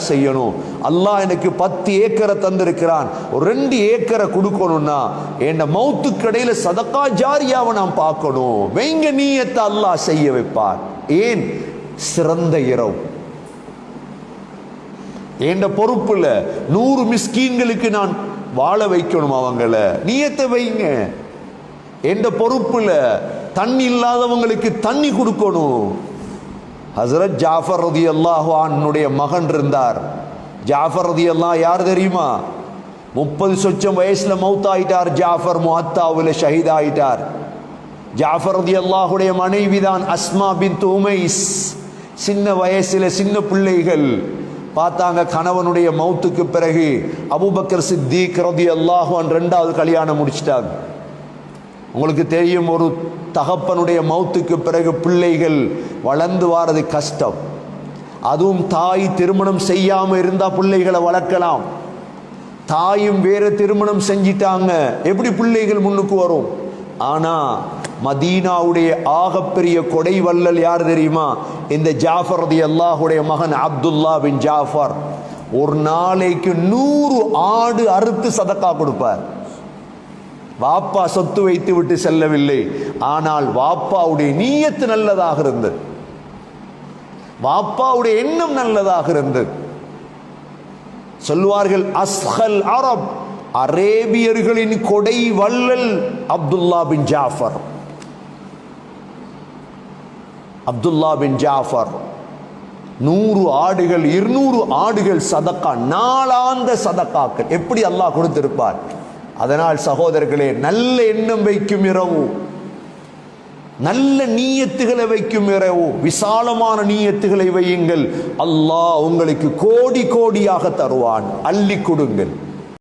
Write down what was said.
செய்யணும். அல்லாஹ் எனக்கு 10 ஏக்கரை தந்திருக்கிறான், ஒரு 2 ஏக்கரை கொடுக்கணும்னா என் மௌத்துக்கு இடையில சதகா ஜாரியாவை நான் பார்க்கணும். வைங்க நீயத்தை அல்லாஹ் செய்ய வைப்பார். ஏன்? சிறந்த இரவு. என் பொறுப்புல 100 மிஸ்கீன்களுக்கு நான் வாழ வைக்கணும். அவங்கள நீயத்தை வைங்க. என் பொறுப்புல தண்ணி இல்லாதவங்களுக்கு தண்ணி கொடுக்கணும். ஹசரத் ஜாஃபர் ரலியல்லாஹு அன்ஹுடைய மகன் இருந்தார். ஜாஃபர் ரலியல்லாஹு யார் தெரியுமா? 30 சொச்சம் வயசுல மௌத் ஆயிட்டார். ஜாஃபர் முஅத்தாவுல ஷஹீத் ஆயிட்டார். ஜாஃபர் ரலியல்லாஹுடைய மனைவி தான் அஸ்மா பின்த் உமைஸ். சின்ன வயசுல சின்ன பிள்ளைகள் பார்த்தாங்க. கணவனுடைய மௌத்துக்கு பிறகு அபூபக்கர் சித்திக் ரலியல்லாஹு அன்ஹு 2வது கல்யாணம் முடிச்சிட்டாங்க. உங்களுக்கு தெரியும், ஒரு தகப்பனுடைய மௌத்துக்கு பிறகு பிள்ளைகள் வளர்ந்து வாரது கஷ்டம். அதுவும் தாய் திருமணம் செய்யாம இருந்தா பிள்ளைகளை வளர்க்கலாம். தாயும் வேற திருமணம் செஞ்சிட்டாங்க, எப்படி பிள்ளைகள் முன்னுக்கு வரும்? ஆனா மதீனாவுடைய ஆகப்பெரிய கொடை வள்ளல் யார் தெரியுமா? இந்த ஜாஃபர் ரலியல்லாஹுடைய மகன் அப்துல்லா பின் ஜாஃபர். ஒரு நாளைக்கு 100 ஆடு அறுத்து சதக்கா கொடுப்பார். வாப்பா சொத்து வைத்து விட்டு செல்லவில்லை, ஆனால் வாப்பாவுடைய நீயத்து நல்லதாக இருந்தது, வாப்பாவுடைய எண்ணம் நல்லதாக இருந்தது. சொல்வார்கள், அஸ்ஹல் அரப், அரேபியர்களின் கொடை வள்ளல் அப்துல்லா பின் ஜாஃபர். அப்துல்லா பின் ஜாஃபர் 100 ஆடுகள் 200 ஆடுகள் சதக்கா, நாளாந்த சதக்காக்கள் எப்படி அல்லாஹ் கொடுத்திருப்பார். அதனால் சகோதரர்களே, நல்ல எண்ணம் வைக்கும் இரவு, நல்ல நீயத்துகளை வைக்கும் இரவு, விசாலமான நீயத்துகளை வையுங்கள். அல்லாஹ் உங்களுக்கு கோடி கோடியாக தருவான். அள்ளி கொடுங்கள்.